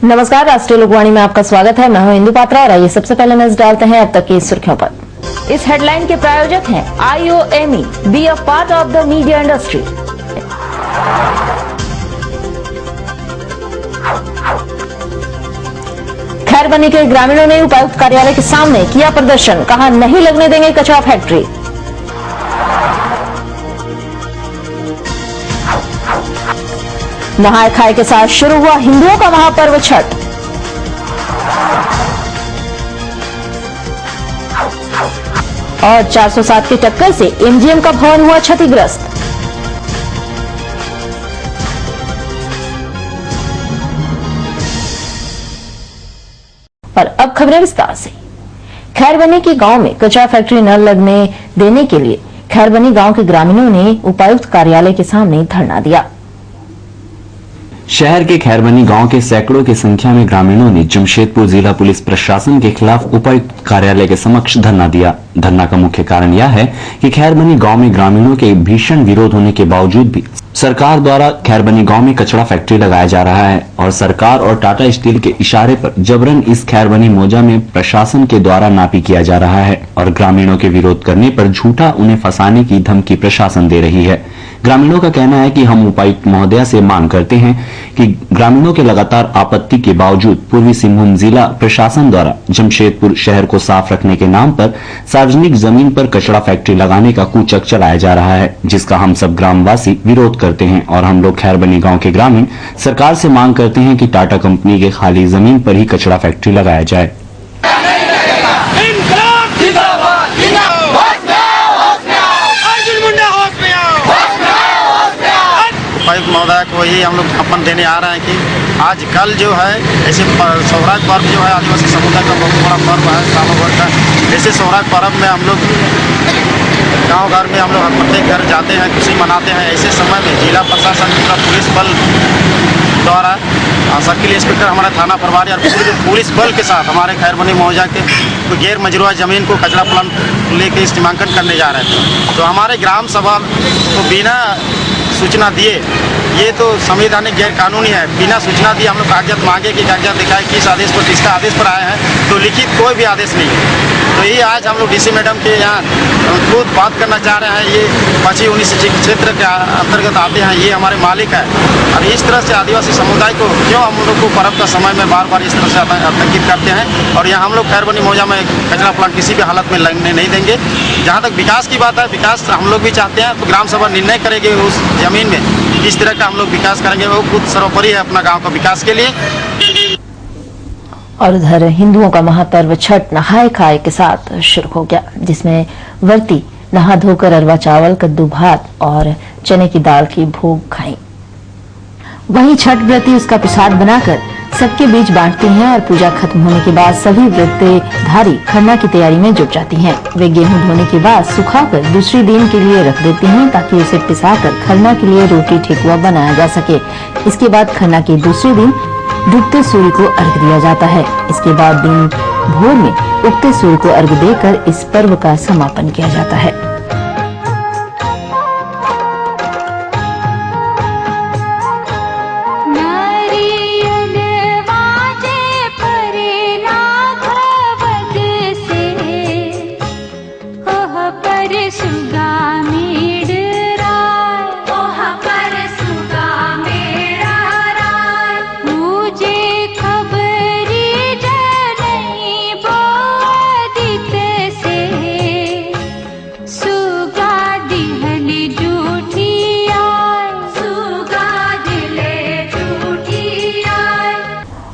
नमस्कार, राष्ट्रीय लोकवाणी में आपका स्वागत है। मैं हूं इंदु पात्रा और आइए सबसे पहले नजर डालते हैं अब तक की सुर्खियों पर। इस हेडलाइन के प्रायोजक हैं IOME, be a part of the media industry. खैरबनी के ग्रामीणों ने उपायुक्त कार्यालय के सामने किया प्रदर्शन, कहा नहीं लगने देंगे कचरा फैक्ट्री। नहाय खाए के साथ शुरू हुआ हिंदुओं का महापर्व छठ। और 407 की टक्कर से MGM का भवन हुआ क्षतिग्रस्त। और अब खबरें विस्तार से। खैरबनी के गांव में कचरा फैक्ट्री न लगने देने के लिए खैरबनी गांव के ग्रामीणों ने उपायुक्त कार्यालय के सामने धरना दिया। शहर के खैरबनी गांव के सैकड़ों की संख्या में ग्रामीणों ने जमशेदपुर जिला पुलिस प्रशासन के खिलाफ उपायुक्त कार्यालय के समक्ष धरना दिया। धरना का मुख्य कारण यह है कि खैरबनी गांव में ग्रामीणों के भीषण विरोध होने के बावजूद भी सरकार द्वारा खैरबनी गांव में कचरा फैक्ट्री लगाया जा रहा है और सरकार और टाटा स्टील के इशारे पर जबरन इस खैरबनी मौजा में प्रशासन के द्वारा नापी किया जा रहा है और ग्रामीणों के विरोध करने पर झूठा उन्हें फंसाने की धमकी प्रशासन दे रही है। ग्रामीणों का कहना है कि हम उपायुक्त महोदया से मांग करते हैं कि ग्रामीणों के लगातार आपत्ति के बावजूद पूर्वी सिंहभूम जिला प्रशासन द्वारा जमशेदपुर शहर को साफ रखने के नाम पर सार्वजनिक जमीन पर कचरा फैक्ट्री लगाने का कूचक चलाया जा रहा है, जिसका हम सब ग्रामवासी विरोध करते हैं और हम लोग खैरबनी गांव के ग्रामीण सरकार से मांग करते हैं कि टाटा कंपनी के खाली जमीन पर ही कचरा फैक्ट्री लगाया जाए। उपायुक्त महोदय को ही हम लोग ज्ञापन देने आ रहे हैं कि आजकल जो है ऐसे सोहराज पर्व जो है आदिवासी समुदाय का बहुत बड़ा पर्व है सालों भर का। ऐसे सोहराज पर्व में हम लोग गांव घर में हम लोग प्रत्येक घर जाते हैं, खुशी मनाते हैं। ऐसे समय में जिला प्रशासन पूरा पुलिस बल द्वारा सर्किल इंस्पेक्टर हमारे थाना प्रभारी और पुलिस बल के साथ हमारे खैरबनी मौजा के गैर मजरूआ जमीन को कचरा प्लांट लेके सीमांकन करने जा रहे थे। तो हमारे ग्राम सभा को बिना सूचना दिए, ये तो संवैधानिक गैर कानूनी है। बिना सूचना दिए हम लोग कागजात मांगे कि कागजात दिखाए किस आदेश पर, किसका आदेश पर आए हैं, तो लिखित कोई भी आदेश नहीं है। तो ये आज हम लोग DC मैडम के यहाँ खुद बात करना चाह रहे हैं। ये 25-19 क्षेत्र के अंतर्गत आते हैं, ये हमारे मालिक है। और इस तरह से आदिवासी समुदाय को क्यों हम लोग को पर्व का समय में बार बार इस तरह से आतंकित करते हैं। और यहाँ हम लोग खैरबनी मौजा में कचरा प्लांट किसी भी हालत में लगने नहीं देंगे। जहाँ तक विकास की बात है, विकास हम लोग भी चाहते हैं, तो ग्राम सभा निर्णय करेगी उस जमीन में किस तरह का हम लोग विकास करेंगे। वो खुद सर्वोपरि है अपना गाँव का विकास के लिए। और उधर हिंदुओं का महापर्व छठ नहाय खाए के साथ शुरू हो गया, जिसमें व्रती नहा धोकर अरवा चावल, कद्दू भात और चने की दाल की भोग खाई। वहीं छठ व्रती उसका प्रसाद बनाकर सबके बीच बांटती हैं और पूजा खत्म होने के बाद सभी व्रतधारी खरना की तैयारी में जुट जाती हैं। वे गेहूं धोने के बाद सुखाकर दूसरे दिन के लिए रख देती हैं ताकि उसे पिसाकर खरना के लिए रोटी ठेकुआ बनाया जा सके। इसके बाद खरना के दूसरे दिन डूबते सूर्य को अर्घ दिया जाता है। इसके बाद दिन भोर में उगते सूर्य को अर्घ देकर इस पर्व का समापन किया जाता है।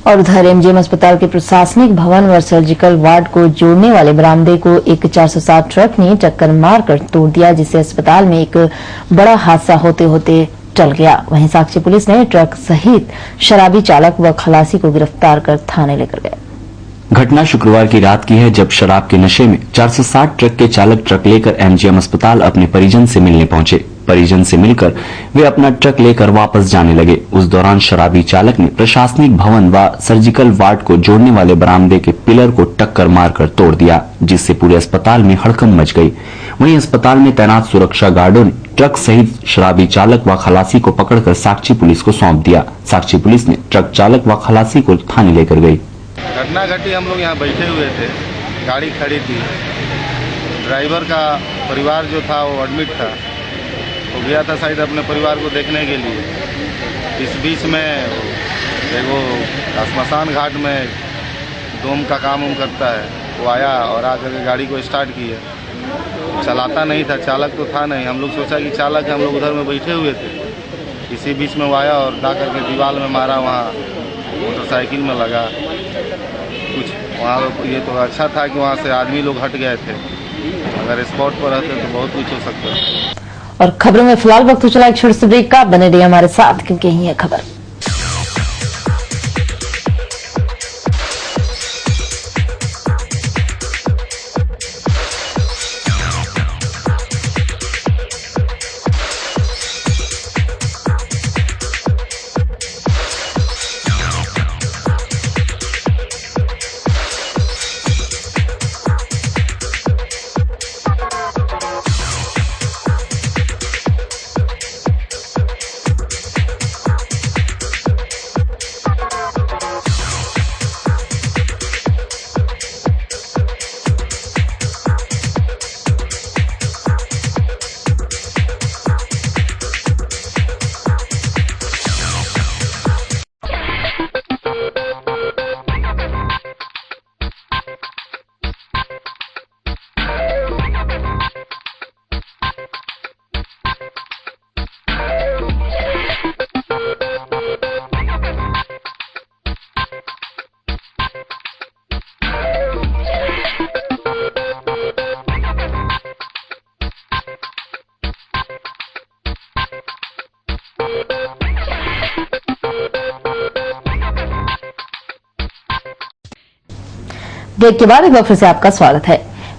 और उधर MGM अस्पताल के प्रशासनिक भवन व सर्जिकल वार्ड को जोड़ने वाले बरामदे को एक 407 ट्रक ने टक्कर मारकर तोड़ दिया, जिससे अस्पताल में एक बड़ा हादसा होते होते टल गया। वहीं साक्ष्य पुलिस ने ट्रक सहित शराबी चालक व खलासी को गिरफ्तार कर थाने लेकर गए। घटना शुक्रवार की रात की है, जब शराब के नशे में 460 ट्रक के चालक ट्रक लेकर MGM अस्पताल अपने परिजन से मिलने पहुंचे। परिजन से मिलकर वे अपना ट्रक लेकर वापस जाने लगे। उस दौरान शराबी चालक ने प्रशासनिक भवन व सर्जिकल वार्ड को जोड़ने वाले बरामदे के पिलर को टक्कर मारकर तोड़ दिया, जिससे पूरे अस्पताल में हड़कंप मच गई। वहीं अस्पताल में तैनात सुरक्षा गार्डों ने ट्रक सहित शराबी चालक व खलासी को पकड़कर साकची पुलिस को सौंप दिया। साकची पुलिस ने ट्रक चालक व खलासी को थाने लेकर गई। घटना घटी, हम लोग यहाँ बैठे हुए थे, गाड़ी खड़ी थी, ड्राइवर का परिवार जो था वो एडमिट था, वो गया था शायद अपने परिवार को देखने के लिए। इस बीच में वो श्मशान घाट में डोम का काम करता है, वो आया और आकर के गाड़ी को स्टार्ट किया। चलाता नहीं था, चालक तो था नहीं। हम लोग सोचा कि चालक है, हम लोग उधर में बैठे हुए थे। इसी बीच में वो आया और ला करके दीवार में मारा, वहाँ मोटरसाइकिल में लगा कुछ। वहाँ ये तो अच्छा था कि वहाँ से आदमी लोग हट गए थे, अगर स्पॉट पर रहते तो बहुत कुछ हो सकता। और खबरों में फिलहाल वक्त हो चला एक छोटे से ब्रेक का। बने रहिए हमारे साथ क्योंकि यही है खबर। ब्रेक के बाद एक बार फिर से आपका स्वागत है।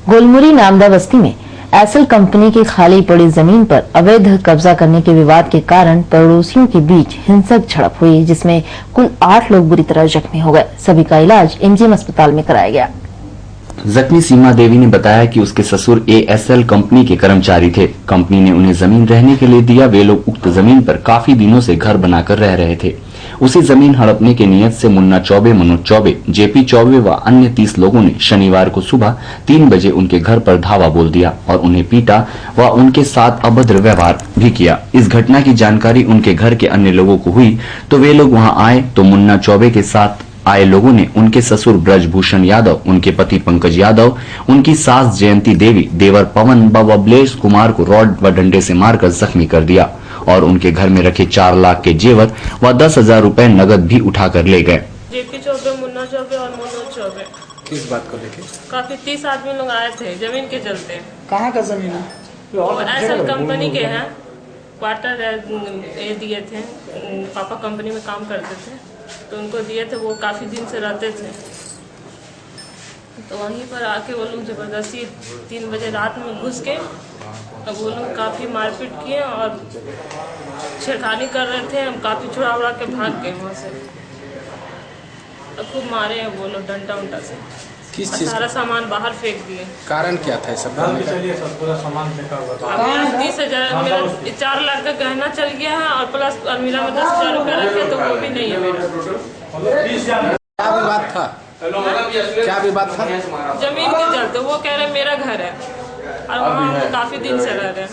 गोलमुरी नामदा बस्ती में एसएल कंपनी की खाली पड़ी जमीन पर अवैध कब्जा करने के विवाद के कारण पड़ोसियों के बीच हिंसक झड़प हुई, जिसमें कुल 8 लोग बुरी तरह जख्मी हो गए। सभी का इलाज एमजीएम अस्पताल में कराया गया। जख्मी सीमा देवी ने बताया कि उसके ससुर एएसएल कंपनी के कर्मचारी थे। कंपनी ने उन्हें जमीन रहने के लिए दिया। वे लोग उक्त जमीन पर काफी दिनों से घर बनाकर रह रहे थे। उसी जमीन हड़पने की नीयत से मुन्ना चौबे, मनोज चौबे, जेपी चौबे व अन्य 30 लोगों ने शनिवार को सुबह 3 बजे उनके घर पर धावा बोल दिया और उन्हें पीटा व उनके साथ अभद्र व्यवहार भी किया। इस घटना की जानकारी उनके घर के अन्य लोगों को हुई तो वे लोग वहां आए तो मुन्ना चौबे के साथ आए लोगों ने उनके ससुर ब्रजभूषण यादव, उनके पति पंकज यादव, उनकी सास जयंती देवी, देवर पवन व अबलेश कुमार को रॉड व डंडे से मारकर जख्मी कर दिया और उनके घर में रखे 4 लाख के जेवर व 10,000 रुपए नगद भी उठाकर ले गए। जेपी चौबे, मुन्ना चौबे और मनोज चौबे। किस बात को लेके? काफी 30 आदमी लोग आए थे जमीन के चलते। कहाँ का जमीन है? एसएल कंपनी के हैं, क्वार्टर दिए थे। पापा कंपनी में काम करते थे तो उनको दिए थे, वो काफी दिन से रहते थे। तो वहीं पर आके वो लोग जबरदस्ती 3 बजे रात में घुस के अब वो लोग काफ़ी मारपीट किए और छेड़खानी कर रहे थे। हम काफ़ी छुड़ा उड़ा के भाग गए वहाँ से। अब खूब मारे हैं वो लोग डंडा उंडा से। किस चीज? सारा सामान बाहर फेंक दिए। कारण क्या था सब? पूरा सामान फेंका हुआ था। 30,000 मेरा 4 लाख का गहना चल गया है और प्लस अलमीरा में 10,000 रुपया रखे तो वो भी नहीं है मेरा। क्या विवाद था? क्या विवाद था? जमीन के चलते। वो कह रहे मेरा घर है और वहाँ हम काफी दिन से रह रहे हैं।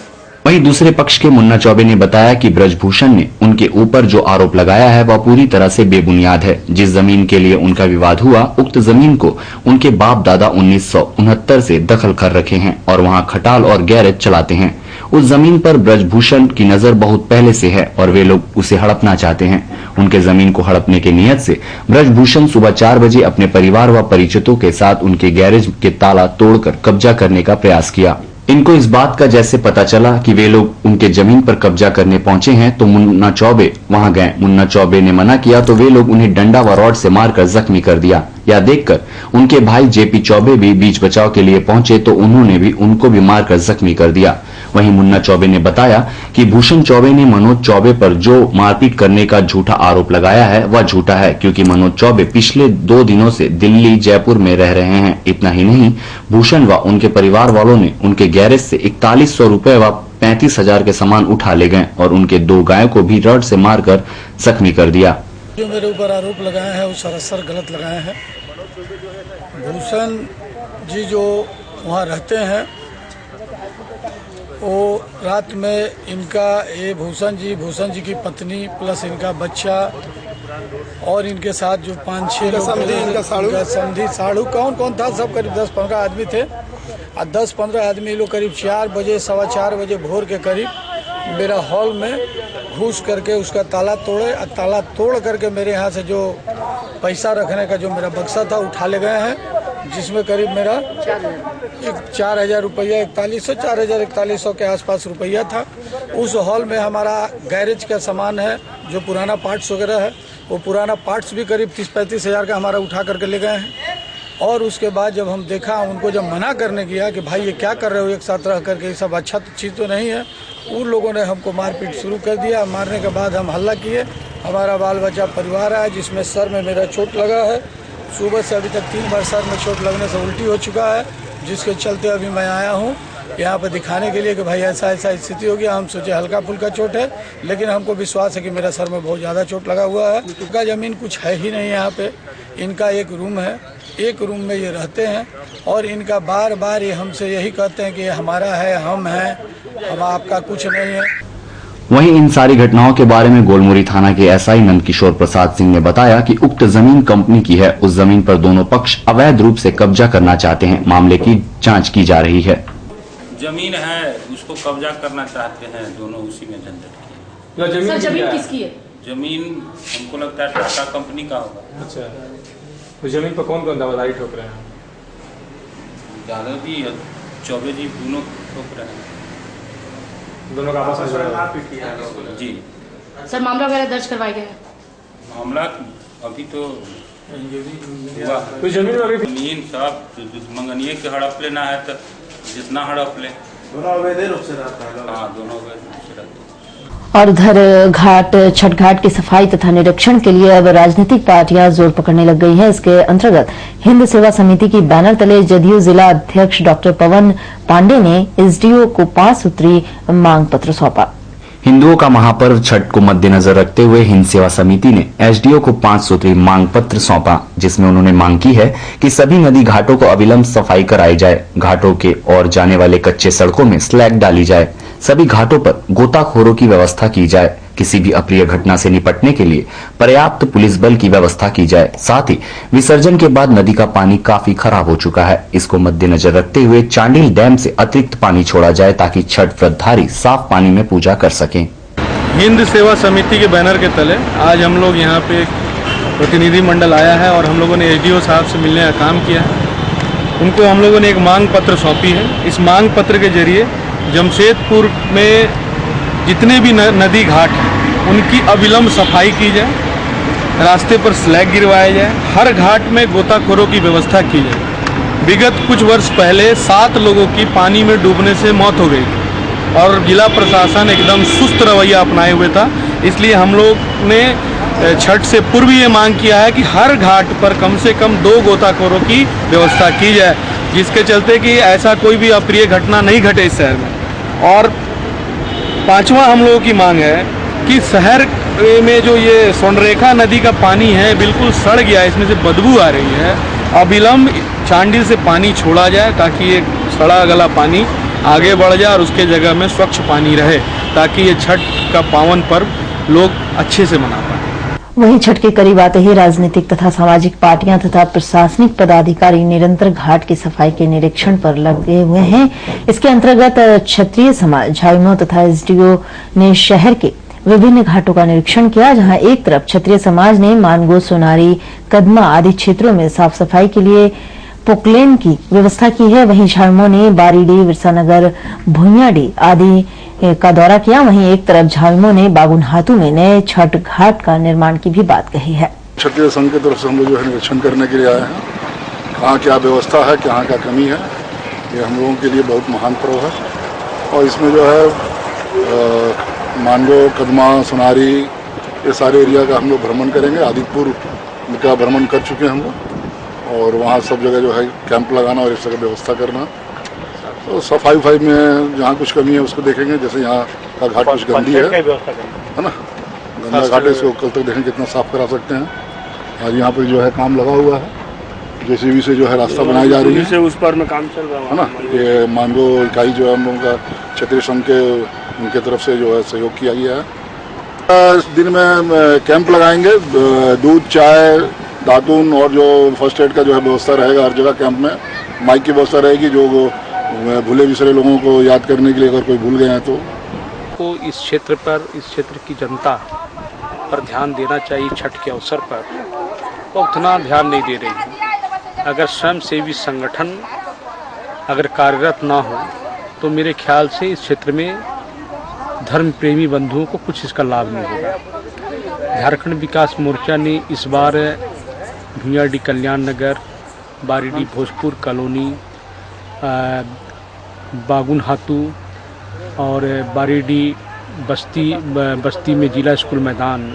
वहीं दूसरे पक्ष के मुन्ना चौबे ने बताया कि ब्रजभूषण ने उनके ऊपर जो आरोप लगाया है वह पूरी तरह से बेबुनियाद है। जिस जमीन के लिए उनका विवाद हुआ, उक्त जमीन को उनके बाप दादा 1969 से दखल कर रखे हैं और वहां खटाल और गैरेज चलाते हैं। उस जमीन पर ब्रजभूषण की नजर बहुत पहले से है और वे लोग उसे हड़पना चाहते हैं। उनके जमीन को हड़पने की नीयत से ब्रजभूषण सुबह 4 बजे अपने परिवार व परिचितों के साथ उनके गैरेज के ताला तोड़कर कब्जा करने का प्रयास किया। इनको इस बात का जैसे पता चला कि वे लोग उनके जमीन पर कब्जा करने पहुंचे हैं तो मुन्ना चौबे वहां गए। मुन्ना चौबे ने मना किया तो वे लोग उन्हें डंडा व रॉड से मारकर जख्मी कर दिया। यह देखकर उनके भाई जेपी चौबे भी बीच बचाव के लिए पहुंचे तो उन्होंने भी उनको भी मारकर जख्मी कर दिया। वहीं मुन्ना चौबे ने बताया कि भूषण चौबे ने मनोज चौबे पर जो मारपीट करने का झूठा आरोप लगाया है वह झूठा है, क्योंकि मनोज चौबे पिछले 2 दिनों से दिल्ली जयपुर में रह रहे हैं। इतना ही नहीं, भूषण व उनके परिवार वालों ने उनके गैरेज से 4100 रुपए व 35,000 के सामान उठा ले गए और उनके 2 गायों को भी रॉड से मारकर जख्मी कर दिया। जो मेरे ऊपर आरोप लगाए हैं वो सरासर गलत लगाए हैं। भूषण जी जो वहाँ रहते हैं वो रात में इनका ये भूषण जी की पत्नी प्लस इनका बच्चा और इनके साथ जो 5-6 लोग समधी साड़ू कौन था, सब करीब 10-15 आदमी थे। और 10-15 आदमी लोग करीब 4 बजे 4:15 बजे भोर के करीब मेरा हॉल में घुस करके उसका ताला तोड़े और ताला तोड़ करके मेरे यहाँ से जो पैसा रखने का जो मेरा बक्सा था उठा ले गए हैं, जिसमें करीब मेरा 4,000 रुपया 4,000 के आसपास रुपया था। उस हॉल में हमारा गैरेज का सामान है, जो पुराना पार्ट्स वगैरह है, वो पुराना पार्ट्स भी करीब 30-35 हज़ार का हमारा उठा करके ले गए हैं। और उसके बाद जब हम देखा, उनको जब मना करने किया कि भाई ये क्या कर रहे हो एक साथ रह करके, ये सब अच्छा चीज़ तो नहीं है, उन लोगों ने हमको मारपीट शुरू कर दिया। मारने के बाद हम हल्ला किए। हमारा बाल बच्चा परिवार है, जिसमें सर में मेरा चोट लगा है। सुबह से अभी तक 3 बार सर में चोट लगने से उल्टी हो चुका है, जिसके चलते अभी मैं आया हूँ यहाँ पर दिखाने के लिए कि भाई ऐसा स्थिति हो गया। हम सोचे हल्का फुल्का चोट है, लेकिन हमको विश्वास है कि मेरा सर में बहुत ज़्यादा चोट लगा हुआ है। इनका ज़मीन कुछ है ही नहीं यहाँ पे। इनका एक रूम है, एक रूम में ये रहते हैं और इनका बार बार ये हमसे यही कहते हैं कि हमारा है, हम हैं, हम आपका कुछ नहीं है। वहीं इन सारी घटनाओं के बारे में गोलमुरी थाना के एसआई नंदकिशोर प्रसाद सिंह ने बताया कि उक्त जमीन कंपनी की है। उस जमीन पर दोनों पक्ष अवैध रूप से कब्जा करना चाहते हैं। मामले की जांच की जा रही है। जमीन है, उसको कब्जा करना चाहते हैं, दोनों उसी में झंझट की। जमीन किसकी है? जमीन हमको लगता है टाटा कंपनी का होगा। अच्छा, तो जमीन पर कौन दावेदारी ठोक रहे हैं? दादा भी चौबे जी दोनों ठोक रहे हैं। दोनों का आपस में जी सर, मामला वगैरह दर्ज करवाया गया है? मामला अभी तो तो जमीन अभी जमीन साहब मंगनिए के हड़प लेना है तो जितना हड़प ले। दोनों अवैध रूप से रहता है। हाँ, दोनों अवैध रूप से रहते हैं। और उधर छठ घाट की सफाई तथा निरीक्षण के लिए अब राजनीतिक पार्टियां जोर पकड़ने लग गई हैं। इसके अंतर्गत हिंद सेवा समिति की बैनर तले जदयू जिला अध्यक्ष डॉक्टर पवन पांडे ने एसडीओ को 5 सूत्री मांग पत्र सौंपा। हिंदुओं का महापर्व छठ को मद्देनजर रखते हुए हिंद सेवा समिति ने एसडीओ को 5 सूत्री मांग पत्र सौंपा, जिसमें उन्होंने मांग की है कि सभी नदी घाटों को अविलंब सफाई कराई जाए, घाटों के और जाने वाले कच्चे सड़कों में स्लैग डाली जाए, सभी घाटों पर गोताखोरों की व्यवस्था की जाए, किसी भी अप्रिय घटना से निपटने के लिए पर्याप्त पुलिस बल की व्यवस्था की जाए। साथ ही विसर्जन के बाद नदी का पानी काफी खराब हो चुका है, इसको मद्देनजर रखते हुए चांडिल डैम से अतिरिक्त पानी छोड़ा जाए ताकि छठ व्रतधारी साफ पानी में पूजा कर सकें। हिंद सेवा समिति के बैनर के तले आज हम लोग यहाँ पे प्रतिनिधि मंडल आया है और हम लोगों ने एसडीओ साहब से मिलने का काम किया है। उनको हम लोगों ने एक मांग पत्र सौंपी है। इस मांग पत्र के जरिए जमशेदपुर में जितने भी नदी घाट हैं उनकी अविलंब सफाई की जाए, रास्ते पर स्लैग गिरवाया जाए, हर घाट में गोताखोरों की व्यवस्था की जाए। विगत कुछ वर्ष पहले 7 लोगों की पानी में डूबने से मौत हो गई और जिला प्रशासन एकदम सुस्त रवैया अपनाए हुए था। इसलिए हम लोग ने छठ से पूर्व ये मांग किया है कि हर घाट पर कम से कम 2 गोताखोरों की व्यवस्था की जाए, जिसके चलते कि ऐसा कोई भी अप्रिय घटना नहीं घटे इस शहर में। और 5वां हम लोगों की मांग है कि शहर में जो ये स्वर्णरेखा नदी का पानी है बिल्कुल सड़ गया है, इसमें से बदबू आ रही है। अविलंब चांडिल से पानी छोड़ा जाए ताकि ये सड़ा गला पानी आगे बढ़ जाए और उसके जगह में स्वच्छ पानी रहे, ताकि ये छठ का पावन पर्व लोग अच्छे से मना पाएं। वहीं छठ के करीब आते ही राजनीतिक तथा सामाजिक पार्टियां तथा प्रशासनिक पदाधिकारी निरंतर घाट की सफाई के निरीक्षण पर लगे हुए हैं। इसके अंतर्गत क्षत्रिय समाज, झाविमो तथा एसडीओ ने शहर के विभिन्न घाटों का निरीक्षण किया, जहां एक तरफ क्षत्रिय समाज ने मानगो, सोनारी, कदमा आदि क्षेत्रों में साफ सफाई के लिए पोकलेन की व्यवस्था की है। वहीं झाविमो ने बारीडी, विरसानगर, भुइयाडी आदि का दौरा किया। वहीं एक तरफ झाविमो ने बागुनहातू में नए छठ घाट का निर्माण की भी बात कही है। क्षत्रिय संघ की तरफ से हम लोग जो है निरीक्षण करने के लिए आए हैं। कहाँ क्या व्यवस्था है, कहाँ क्या कमी है, ये हम लोगों के लिए बहुत महान पर्व है। और इसमें जो है मानगो, कदमा, सोनारी, ये सारे एरिया का हम लोग भ्रमण करेंगे। आदितपुर का भ्रमण कर चुके हैं हम लोग, और वहाँ सब जगह जो है कैंप लगाना और इस जगह व्यवस्था करना। तो सफाई में जहाँ कुछ कमी है उसको देखेंगे। जैसे यहाँ का घाट कुछ गंदी है ना, गंदा घाट है, इसको कल तक देखेंगे कितना साफ करा सकते हैं। आज यहाँ पर जो है काम लगा हुआ है, जेसीबी से जो है रास्ता बनाई जा रही है, उस पर में काम चल रहा है ना। ये मानगो इकाई जो है हम लोगों का क्षत्रिय संघ के उनके तरफ से जो है सहयोग किया गया है। इस दिन में कैंप लगाएंगे, दूध, चाय, दातून और जो फर्स्ट एड का जो है व्यवस्था रहेगा हर जगह कैंप में। माइक की व्यवस्था रहेगी, जो भूले बिसरे लोगों को याद करने के लिए, अगर कोई भूल गए हैं तो। इस क्षेत्र पर, इस क्षेत्र की जनता पर ध्यान देना चाहिए। छठ के अवसर पर वो उतना ध्यान नहीं दे रही है। अगर स्वयंसेवी संगठन अगर कार्यरत ना हो तो मेरे ख्याल से इस क्षेत्र में धर्म प्रेमी बंधुओं को कुछ इसका लाभ नहीं होगा। झारखंड विकास मोर्चा ने इस बार भुइयाडी कल्याण नगर, बारीडी भोजपुर कॉलोनी, बागुनहातू और बारीडी बस्ती में जिला स्कूल मैदान,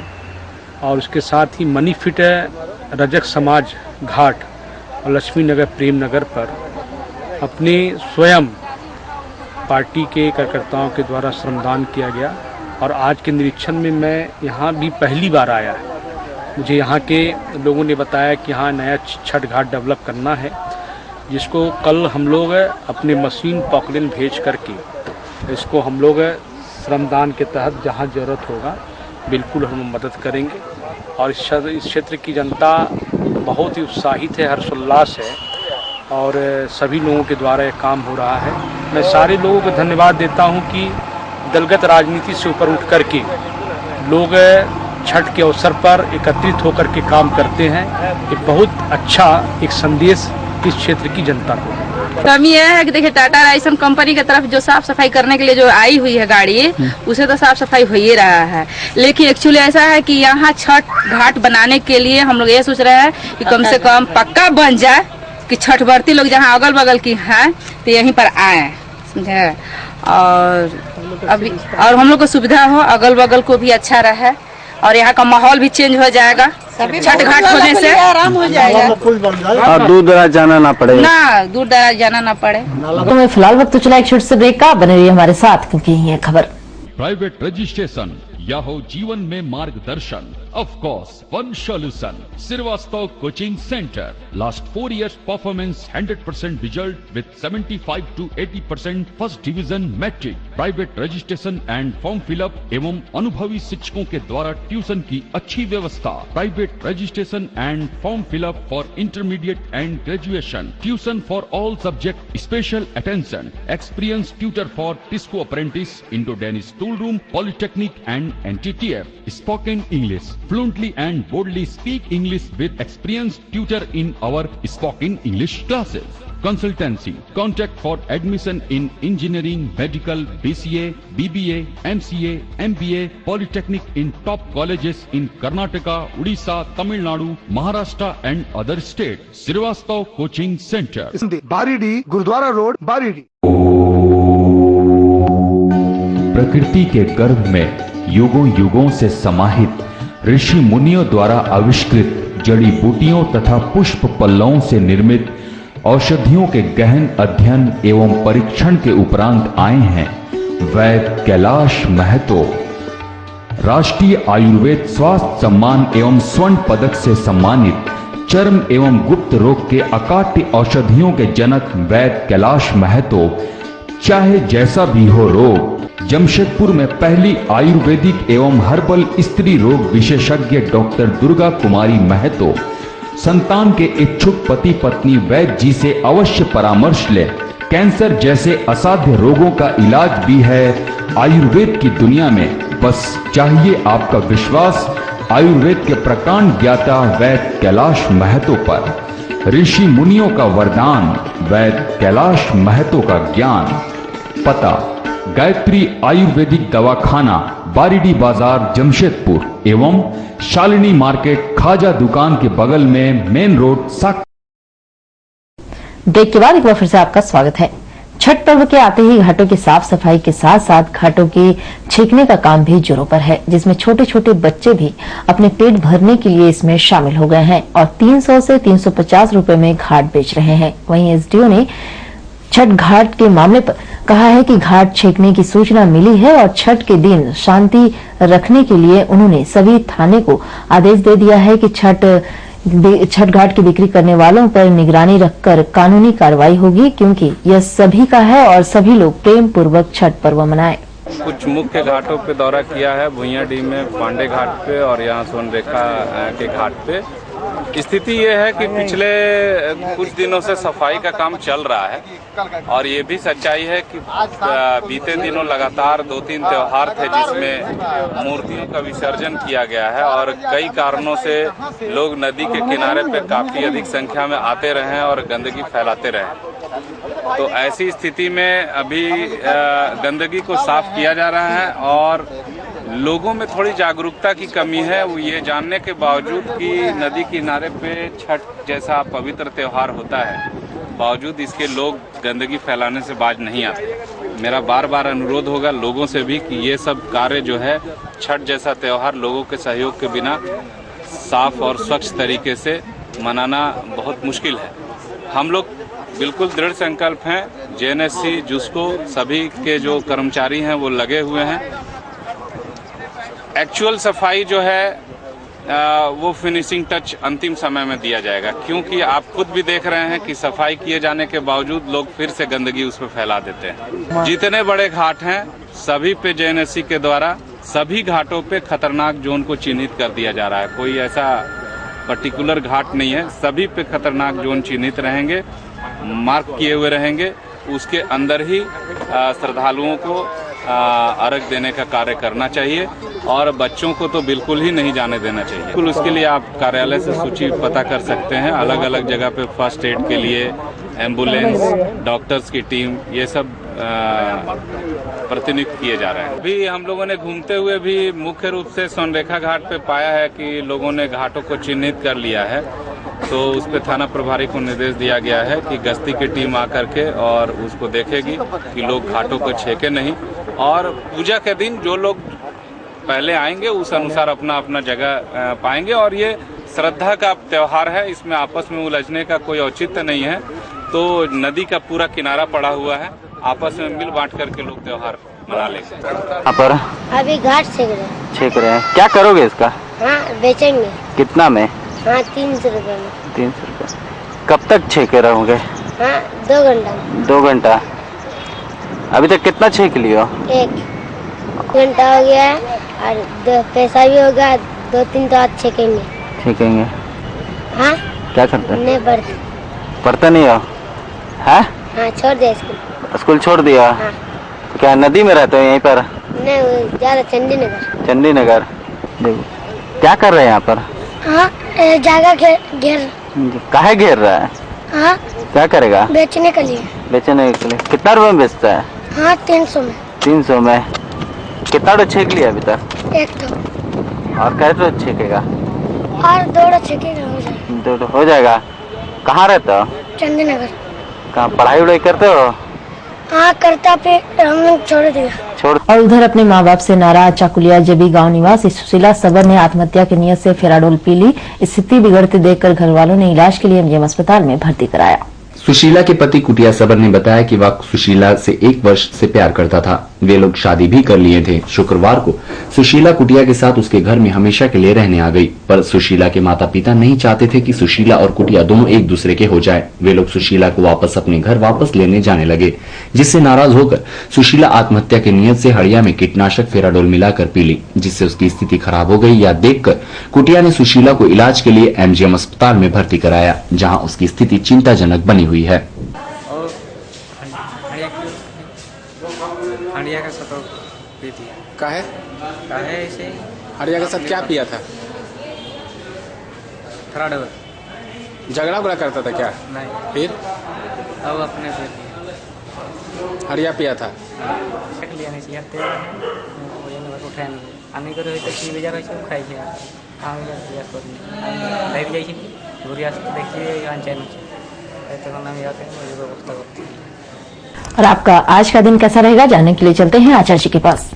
और उसके साथ ही मनीफिट रजक समाज घाट और लक्ष्मी नगर प्रेम नगर पर अपने स्वयं पार्टी के कार्यकर्ताओं के द्वारा श्रमदान किया गया। और आज के निरीक्षण में मैं यहाँ भी पहली बार आया है। मुझे यहाँ के लोगों ने बताया कि यहाँ नया छठ घाट डेवलप करना है, जिसको कल हम लोग अपने मशीन पॉकलिन भेज करके इसको हम लोग श्रमदान के तहत जहाँ ज़रूरत होगा बिल्कुल हम मदद करेंगे। और इस क्षेत्र की जनता बहुत ही उत्साहित है, हर्षोल्लास है, और सभी लोगों के द्वारा ये काम हो रहा है। मैं सारे लोगों को धन्यवाद देता हूँ कि दलगत राजनीति से ऊपर उठ करके लोग छठ के अवसर पर एकत्रित होकर के काम करते हैं। ये बहुत अच्छा एक संदेश इस क्षेत्र की जनता को। कमी यह है कि देखिए टाटा राइसन कंपनी की तरफ जो साफ सफाई करने के लिए जो आई हुई है गाड़ी, उसे तो साफ सफाई हो ही रहा है, लेकिन एक्चुअली ऐसा है कि यहाँ छठ घाट बनाने के लिए हम लोग ये सोच रहे हैं कि कम से कम पक्का बन जाए कि छठ व्रती लोग जहाँ अगल बगल की हैं तो यहीं पर आए, समझे। और अभी और हम लोग को सुविधा हो, अगल बगल को भी अच्छा रहे, और यहाँ का माहौल भी चेंज हो जाएगा। छठ घाट होने से आराम हो जाएगा और दूर दराज जाना ना पड़े, दूर दराज जाना ना पड़े। तो मैं फिलहाल वक्त चला एक छोटे से ब्रेक का, बने रहिए हमारे साथ क्योंकि ये खबर। प्राइवेट रजिस्ट्रेशन या हो जीवन में मार्गदर्शन, of course one solution, Srivastava Coaching Center. Last 4 years performance 100% result with 75 to 80% first division metric. Private registration and form fill up एवं अनुभवी शिक्षकों के द्वारा ट्यूशन की अच्छी व्यवस्था। Private registration and form fill up for intermediate and graduation. Tuition for all subject, special attention. Experienced tutor for Tisco apprentice, Indo-Danish tool room, Polytechnic and NTTF. Spoken English. Fluently and boldly speak English with experienced tutor in our spoken English classes. Consultancy. Contact for admission in engineering, medical, BCA, BBA, MCA, MBA, Polytechnic in top colleges in Karnataka, Odisha, Tamil Nadu, Maharashtra and other states. Srivastava Coaching Center. Baridih, Gurudwara road, Baridih. प्रकृति के गर्भ में युगों युगों से समाहित ऋषि मुनियों द्वारा आविष्कृत जड़ी बूटियों तथा पुष्प पल्लवों से निर्मित औषधियों के गहन अध्ययन एवं परीक्षण के उपरांत आए हैं वैद्य कैलाश महतो। राष्ट्रीय आयुर्वेद स्वास्थ्य सम्मान एवं स्वर्ण पदक से सम्मानित चर्म एवं गुप्त रोग के अकाट्य औषधियों के जनक वैद्य कैलाश महतो, चाहे जैसा भी हो रोग, जमशेदपुर में पहली आयुर्वेदिक एवं हर्बल स्त्री रोग विशेषज्ञ डॉक्टर दुर्गा कुमारी महतो संतान के इच्छुक पति पत्नी वैद्य जी से अवश्य परामर्श ले। कैंसर जैसे असाध्य रोगों का इलाज भी है आयुर्वेद की दुनिया में, बस चाहिए आपका विश्वास आयुर्वेद के प्रकांड ज्ञाता वैद्य कैलाश महतो पर। ऋषि मुनियों का वरदान, वैद्य कैलाश महतो का ज्ञान। पता गायत्री आयुर्वेदिक दवाखाना, बारीडी बाजार, जमशेदपुर। एवं शालिनी मार्केट खाजा दुकान के बगल में मेन रोड साक। ब्रेक के बाद एक बार फिर से आपका स्वागत है। छठ पर्व के आते ही घाटों की साफ सफाई के साथ साथ घाटों के छेकने का काम भी जोरों पर है, जिसमें छोटे छोटे बच्चे भी अपने पेट भरने के लिए इसमें शामिल हो गए हैं और 300 से 350 रुपए में घाट बेच रहे हैं। वहीं एसडीओ ने छठ घाट के मामले पर कहा है कि घाट छेकने की सूचना मिली है और छठ के दिन शांति रखने के लिए उन्होंने सभी थाने को आदेश दे दिया है कि छठ घाट की बिक्री करने वालों पर निगरानी रखकर कानूनी कार्रवाई होगी, क्योंकि यह सभी का है और सभी लोग प्रेम पूर्वक छठ पर्व मनाएं। कुछ मुख्य घाटों पे दौरा किया है, भुइयाडीह में पांडे घाट पे और यहाँ सोनरेखा के घाट पे। स्थिति ये है कि पिछले कुछ दिनों से सफाई का काम चल रहा है और ये भी सच्चाई है कि बीते दिनों लगातार 2-3 त्योहार थे जिसमें मूर्तियों का विसर्जन किया गया है और कई कारणों से लोग नदी के किनारे पे काफी अधिक संख्या में आते रहे और गंदगी फैलाते रहे। तो ऐसी स्थिति में अभी गंदगी को साफ किया जा रहा है और लोगों में थोड़ी जागरूकता की कमी है, वो ये जानने के बावजूद कि नदी किनारे पे छठ जैसा पवित्र त्योहार होता है, बावजूद इसके लोग गंदगी फैलाने से बाज नहीं आते। मेरा बार बार अनुरोध होगा लोगों से भी कि ये सब कार्य जो है छठ जैसा त्योहार लोगों के सहयोग के बिना साफ और स्वच्छ तरीके से मनाना बहुत मुश्किल है। हम लोग बिल्कुल दृढ़ संकल्प हैं, जेएनएससी जुस्को सभी के जो कर्मचारी हैं वो लगे हुए हैं। एक्चुअल सफाई जो है वो फिनिशिंग टच अंतिम समय में दिया जाएगा, क्योंकि आप खुद भी देख रहे हैं कि सफाई किए जाने के बावजूद लोग फिर से गंदगी उस पर फैला देते हैं। जितने बड़े घाट हैं सभी पे जेएनएससी के द्वारा सभी घाटों पे खतरनाक जोन को चिन्हित कर दिया जा रहा है। कोई ऐसा पर्टिकुलर घाट नहीं है, सभी पे खतरनाक जोन चिन्हित रहेंगे, मार्क किए हुए रहेंगे। उसके अंदर ही श्रद्धालुओं को अर्घ देने का कार्य करना चाहिए और बच्चों को तो बिल्कुल ही नहीं जाने देना चाहिए। बिल्कुल उसके लिए आप कार्यालय से सूची पता कर सकते हैं। अलग अलग जगह पे फर्स्ट एड के लिए एम्बुलेंस, डॉक्टर्स की टीम, ये सब प्रतिनियुक्त किए जा रहे हैं। अभी हम लोगों ने घूमते हुए भी मुख्य रूप से सोनरेखा घाट पे पाया है कि लोगों ने घाटों को चिन्हित कर लिया है, तो उस पे थाना प्रभारी को निर्देश दिया गया है कि गश्ती की टीम आकर के और उसको देखेगी कि लोग घाटों को छेके नहीं, और पूजा के दिन जो लोग पहले आएंगे उस अनुसार अपना अपना जगह पाएंगे। और ये श्रद्धा का त्योहार है, इसमें आपस में उलझने का कोई औचित्य नहीं है। तो नदी का पूरा किनारा पड़ा हुआ है, आपस में मिल बांट करके लोग त्योहार मना लेंगे। यहाँ पर अभी घाट छेक रहे हैं, क्या करोगे इसका? हाँ, बेचेंगे। कितना में? हाँ, 300 रुपए में। 300 रुपए। कब तक छेके रहोगे? हाँ, 2 घंटा। 2 घंटा। अभी तक कितना छेक लियो? 1 घंटा हो गया है और पैसा भी हो गया, 2-3 तो आज छेकेंगे। छेकेंगे? हाँ। क्या करते? नहीं पढ़ते। पढ़ते नहीं हो? है? हाँ, छोड़ दिया स्कूल। स्कूल छोड़ दिया? हाँ। तो क्या नदी में रहते हो यहीं पर? नहीं, ज्यादा चंडीनगर। चंडीनगर। देखो क्या कर रहे हैं यहाँ पर? हाँ, जगह घेर। काहे घेर रहा है? हाँ। क्या करेगा? बेचने के लिए। बेचने के लिए। कितना रुपए में बेचता है? हाँ, 300 में। 300 में। कितना डो छेक लिया अभी तक? 1 तो। और कै डो छेकेगा? और 2 छेकेगा, हो जाएगा। 2 हो जाएगा। कहाँ रहता हो? चंडीनगर। कहाँ पढ़ाई वढ़ाई करते हो? हाँ, करता पे हम लोग छोड़ दिया। और उधर अपने माँ बाप से नाराज चाकुलिया जबी गांव निवासी सुशीला सबर ने आत्महत्या की नियत से फेराडोल पी ली। स्थिति बिगड़ते देखकर घर वालों ने इलाज के लिए एमजीएम अस्पताल में भर्ती कराया। सुशीला के पति कुटिया सबर ने बताया कि वह सुशीला से 1 वर्ष से प्यार करता था। वे लोग शादी भी कर लिए थे। शुक्रवार को सुशीला कुटिया के साथ उसके घर में हमेशा के लिए रहने आ गई, पर सुशीला के माता पिता नहीं चाहते थे कि सुशीला और कुटिया दोनों एक दूसरे के हो जाए। वे लोग सुशीला को वापस अपने घर वापस लेने जाने लगे, जिससे नाराज होकर सुशीला आत्महत्या की नियत से हड़िया में कीटनाशक फेराडोल मिलाकर पी ली, जिससे उसकी स्थिति खराब हो गई। यह देखकर कुटिया ने सुशीला को इलाज के लिए एमजीएम अस्पताल में भर्ती कराया, जहाँ उसकी स्थिति चिंताजनक बनी हुई है। हड़िया का साथ पी दिया। काहे? काहे ऐसे? हड़िया के साथ क्या पिया था? फेराडोल। झगड़ा उगड़ा करता था क्या? नहीं। फिर? अब अपने पे पिया। हड़िया पिया था? लिया नहीं चाहिए, उठा नहीं आने को रही तो 3 बजे रही खाई काम लाइट जाइए घूरी आसते देखिए अनचैन तक हम याद व्यवस्था करते हैं। और आपका आज का दिन कैसा रहेगा जानने के लिए चलते हैं आचार्य जी के पास।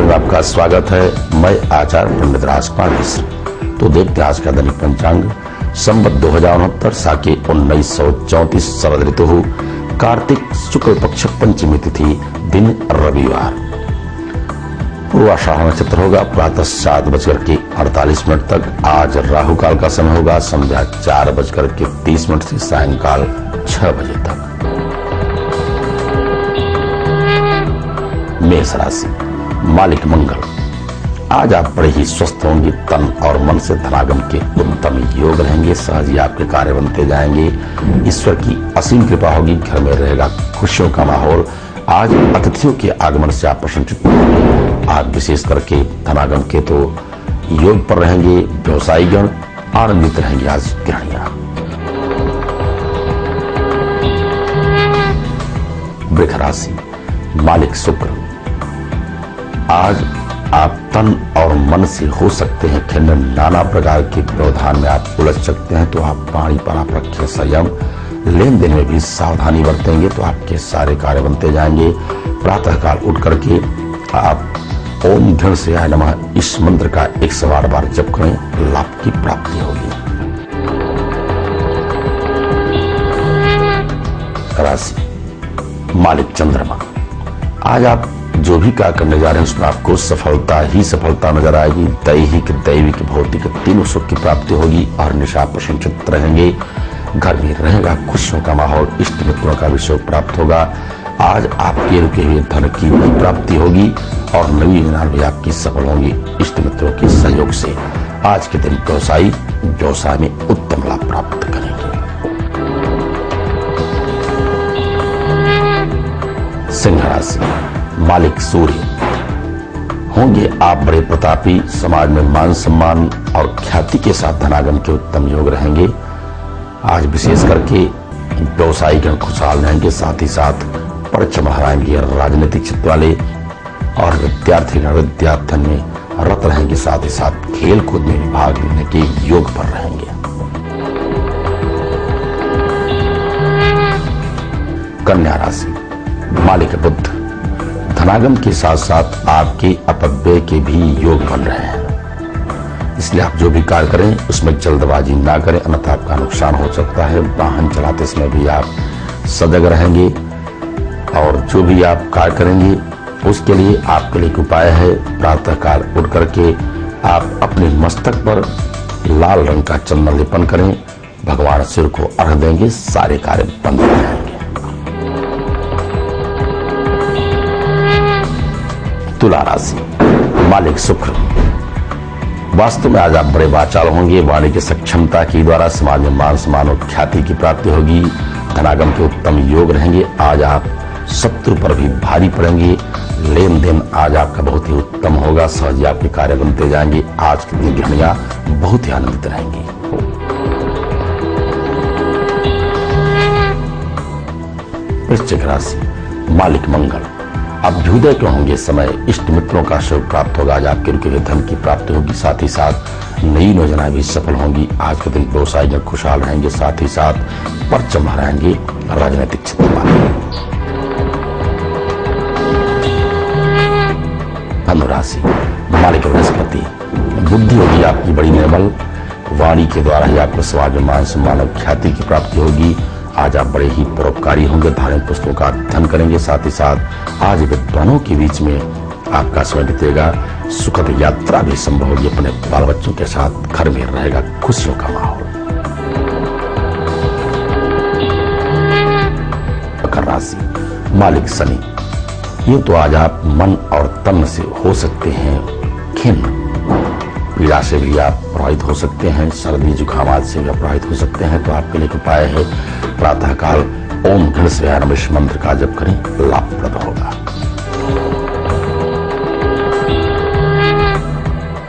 आपका स्वागत है। मैं आचार्य पंडित राजकुमार मिश्र। तो देखते हैं आज का दैनिक पंचांग। संवत 2069 साके 1934 शरद ऋतु कार्तिक शुक्ल पक्ष पंचमी तिथि दिन रविवार। पूर्वाषाढ़ नक्षत्र होगा प्रातः 7:48 तक। आज राहु काल का समय होगा संध्या 4:30 से सायंकाल 6 बजे तक। मेष राशि मालिक मंगल। आज आप बड़े ही स्वस्थ होंगे। तन और मन से धनागम के उत्तम योग रहेंगे। सहज ही आपके कार्य बनते जाएंगे। ईश्वर की असीम कृपा होगी। घर में रहेगा खुशियों का माहौल। आज अतिथियों के आगमन से आप प्रसन्नचित्त होंगे। आज विशेष करके धनागम के तो योग पर रहेंगे। व्यवसायी गण आनंदित रहेंगे। आज गृहणियां। वृष राशि मालिक शुक्र। आज आप तन और मन से हो सकते हैं खिन्न। नाना प्रकार के व्यवधान में आप उलझ सकते हैं, तो आप पानी पर आप रखें संयम। लेन देन में भी सावधानी बरतेंगे तो आपके सारे कार्य बनते जाएंगे। प्रातःकाल उठ करके आप ओम धन से आय नमः इस मंत्र का 108 बार जप करें, लाभ की प्राप्ति होगी। राशि मालिक चंद्रमा। आज आप जो भी कार्य करने जा रहे हैं उसमें आपको सफलता ही सफलता नजर आएगी। दैहिक दैविक भौतिक तीनों सुख की प्राप्ति होगी और निशा प्रसन्नचित्त रहेंगे। घर में रहेगा खुशियों का माहौल। इष्ट मित्रों का भी सुख प्राप्त होगा। आज आपके रुके हुए धन की भी प्राप्ति होगी और नवी योजनाएं भी आपकी सफल होंगी इष्ट मित्रों के सहयोग से। आज के दिन व्यवसायी व्यवसाय में उत्तम लाभ प्राप्त करेंगे। सिंह राशि मालिक सूर्य। होंगे आप बड़े प्रतापी। समाज में मान सम्मान और ख्याति के साथ धनागम के उत्तम योग रहेंगे। आज विशेष करके व्यवसायी गण खुशहाल रहेंगे। साथ ही साथ परचम लहराएंगे राजनीतिक क्षेत्र वाले और विद्यार्थी गण विद्याध्ययन में रत रहेंगे। साथ ही साथ खेल कूद में भी भाग लेने के योग पर रहेंगे। कन्या राशि मालिक बुध। धनागम के साथ साथ आपके अपव्यय के भी योग बन रहे हैं, इसलिए आप जो भी कार्य करें उसमें जल्दबाजी ना करें, अन्यथा आपका नुकसान हो सकता है। वाहन चलाते समय भी आप सजग रहेंगे और जो भी आप कार्य करेंगे उसके लिए आपके लिए एक उपाय है। प्रातःकाल उठ करके आप अपने मस्तक पर लाल रंग का चंदन लेपन करें। भगवान सूर्य को अर्घ देंगे, सारे कार्य बंद हो जाएंगे। तुला राशि मालिक शुक्र। वास्तव में आज आप बड़े वाचाल होंगे। वाणी की सक्षमता के द्वारा समाज में मान सम्मान और ख्याति की प्राप्ति होगी। धनागम के उत्तम योग रहेंगे। आज आप शत्रु पर भी भारी पड़ेंगे। लेन देन आज आपका बहुत ही उत्तम होगा। सहज आपके कार्य बनते जाएंगे। आज के दिन गृहणियां बहुत ही आनंदित रहेंगी। वृश्चिक राशि मालिक मंगल। अभ्युदय के होंगे समय। इष्ट मित्रों का सुख प्राप्त होगा। आज आपके रुके हुए धन की प्राप्ति होगी। साथ ही साथ नई योजनाएं भी सफल होंगी। आज के दिन व्यवसायी जन खुशहाल रहेंगे। साथ ही साथ परचम लहराएंगे राजनीतिक क्षेत्र वाले। धनुराशि मालिक बृहस्पति। बुद्धि होगी आपकी बड़ी निर्मल। वाणी के द्वारा ही आपको समाज में मान सम्मान और ख्याति की प्राप्ति होगी। आज आप बड़े ही परोपकारी होंगे। धार्मिक पुस्तकों का अध्ययन करेंगे। साथ ही साथ आज विद्वानों के बीच में आपका समय बीतेगा। सुखद यात्रा भी संभव होगी। अपने बाल बच्चों के साथ घर में रहेगा खुशियों का माहौल। मकर राशि मालिक शनि। ये तो आज आप मन और तन से हो सकते हैं खिन्न। पीड़ा से भी आप प्रभावित हो सकते हैं, सर्दी जुकामात से भी प्रभावित हो सकते हैं, तो आपके लिए एक उपाय है प्रातःकाल ओम गणेशाय नमः मंत्र का जप करें, लाभप्रद होगा।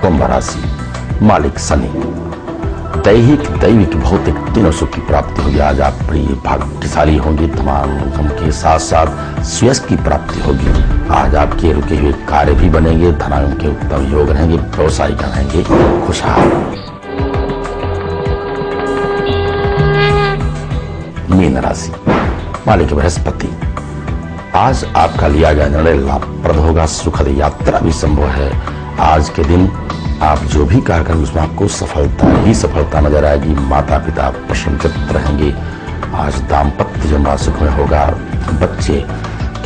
कुंभ राशि, मालिक शनि, दैहिक दैविक भौतिक तीनों सुख की प्राप्ति होगी। आज आप बड़ी भाग्यशाली होंगे, तमाम गम के साथ साथ सुयश की प्राप्ति होगी। आज आपके रुके हुए कार्य भी बनेंगे, धनागम के उत्तम योग रहेंगे, व्यवसाय रहेंगे खुशहाल। मीन राशि, मालिक बृहस्पति, आज आपका लिया गया निर्णय लाभप्रद होगा, सुखद यात्रा भी संभव है। आज के दिन आप जो भी कार्य करेंगे उसमें आपको सफलता ही सफलता नजर आएगी। माता पिता प्रसन्नचित्त रहेंगे। आज दाम्पत्य जमा सुखमय होगा। बच्चे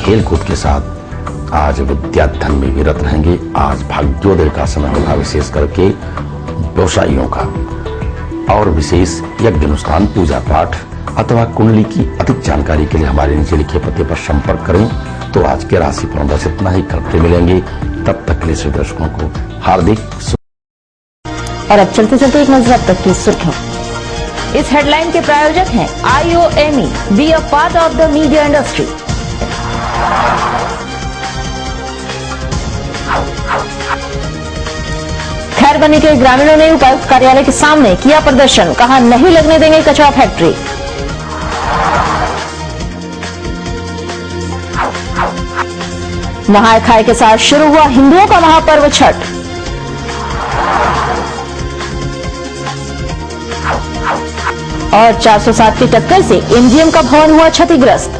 खेल कूद के साथ आज विद्या धन में भी रत रहेंगे। आज भाग्योदय का समय होगा, विशेष करके व्यवसायियों का। और विशेष यज्ञ अनुष्ठान, पूजा पाठ अथवा कुंडली की अधिक जानकारी के लिए हमारे नीचे लिखे पते पर संपर्क करें। तो आज के राशि फल बस इतना ही, कल फिर मिलेंगे। तब तक के लिए सभी दर्शकों को हार्दिक। और अब चलते चलते एक नजर अब तक की सुर्खियों। इस हेडलाइन के प्रायोजक हैं IOME, be a part of the media industry. खैरबनी के ग्रामीणों ने उपायुक्त कार्यालय के सामने किया प्रदर्शन, कहा नहीं लगने देंगे कचरा फैक्ट्री। नहाय खाए के साथ शुरू हुआ हिंदुओं का महापर्व छठ। और 407 की टक्कर से एमजीएम का भवन हुआ क्षतिग्रस्त।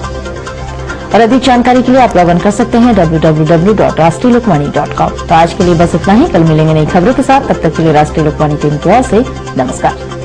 और अधिक जानकारी के लिए आप लॉग इन कर सकते हैं www.rashtriyalokmani.com। तो आज के लिए बस इतना ही, कल मिलेंगे नई खबरों के साथ। तब तक के लिए राष्ट्रीय लोकवाणी टीम की ओर से नमस्कार।